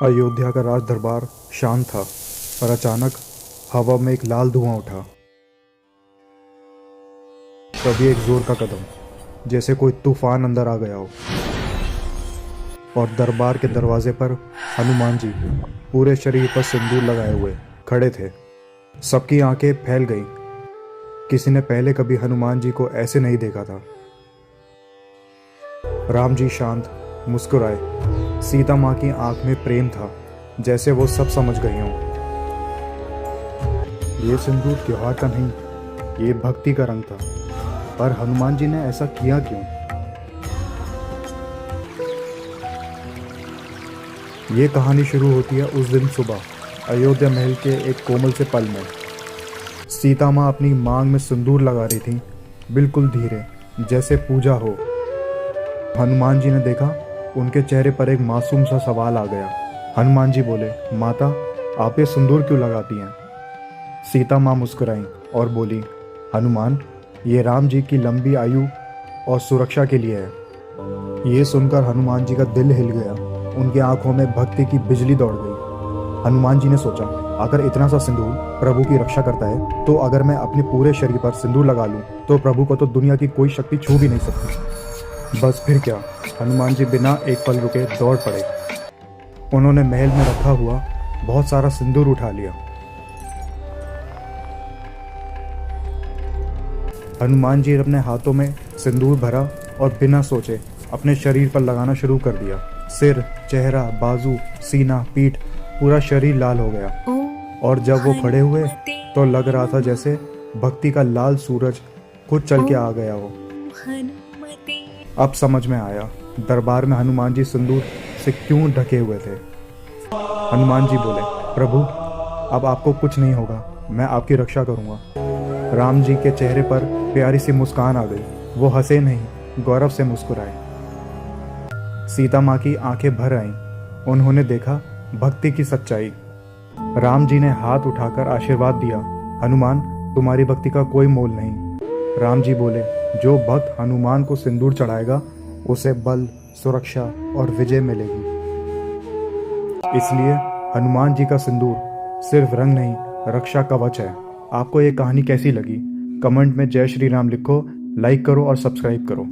अयोध्या का राज दरबार शांत था, पर अचानक हवा में एक लाल धुआं उठा। तभी एक जोर का कदम, जैसे कोई तूफान अंदर आ गया हो। और दरबार के दरवाजे पर हनुमान जी पूरे शरीर पर सिंदूर लगाए हुए खड़े थे। सबकी आंखें फैल गईं। किसी ने पहले कभी हनुमान जी को ऐसे नहीं देखा था। राम जी शांत मुस्कुराए। सीता माँ की आंख में प्रेम था, जैसे वो सब समझ गई हों। ये सिंदूर त्योहार का नहीं, ये भक्ति का रंग था। पर हनुमान जी ने ऐसा किया क्यों? ये कहानी शुरू होती है उस दिन सुबह, अयोध्या महल के एक कोमल से पल में। सीता माँ अपनी मांग में सिंदूर लगा रही थी, बिल्कुल धीरे, जैसे पूजा हो। हनुमान जी ने देखा, उनके चेहरे पर एक मासूम सा सवाल आ गया। हनुमान जी बोले, माता, आप ये सिंदूर क्यों लगाती हैं? सीता माँ मुस्कुराई और बोली, हनुमान, ये राम जी की लंबी आयु और सुरक्षा के लिए है। ये सुनकर हनुमान जी का दिल हिल गया। उनकी आंखों में भक्ति की बिजली दौड़ गई। हनुमान जी ने सोचा, अगर इतना सा सिंदूर प्रभु की रक्षा करता है, तो अगर मैं अपने पूरे शरीर पर सिंदूर लगा लूं, तो प्रभु को तो दुनिया की कोई शक्ति छू भी नहीं सकती। बस फिर क्या, हनुमान जी बिना एक पल रुके दौड़ पड़े। उन्होंने महल में रखा हुआ बहुत सारा सिंदूर उठा लिया। हनुमान जी ने अपने हाथों में सिंदूर भरा और बिना सोचे अपने शरीर पर लगाना शुरू कर दिया। सिर, चेहरा, बाजू, सीना, पीठ, पूरा शरीर लाल हो गया। और जब वो खड़े हुए तो लग रहा था जैसे भक्ति का लाल सूरज खुद चल के आ गया हो। अब समझ में आया, दरबार में हनुमान जी सिंदूर से क्यों ढके हुए थे। हनुमान जी बोले, प्रभु, अब आपको कुछ नहीं होगा, मैं आपकी रक्षा करूंगा। राम जी के चेहरे पर प्यारी सी मुस्कान आ गई। वो हंसे नहीं, गौरव से मुस्कुराए। सीता माँ की आंखें भर आईं। उन्होंने देखा भक्ति की सच्चाई। राम जी ने हाथ उठाकर आशीर्वाद दिया, हनुमान, तुम्हारी भक्ति का कोई मोल नहीं। राम जी बोले, जो भक्त हनुमान को सिंदूर चढ़ाएगा, उसे बल, सुरक्षा और विजय मिलेगी। इसलिए हनुमान जी का सिंदूर सिर्फ रंग नहीं, रक्षा कवच है। आपको ये कहानी कैसी लगी? कमेंट में जय श्री राम लिखो, लाइक करो और सब्सक्राइब करो।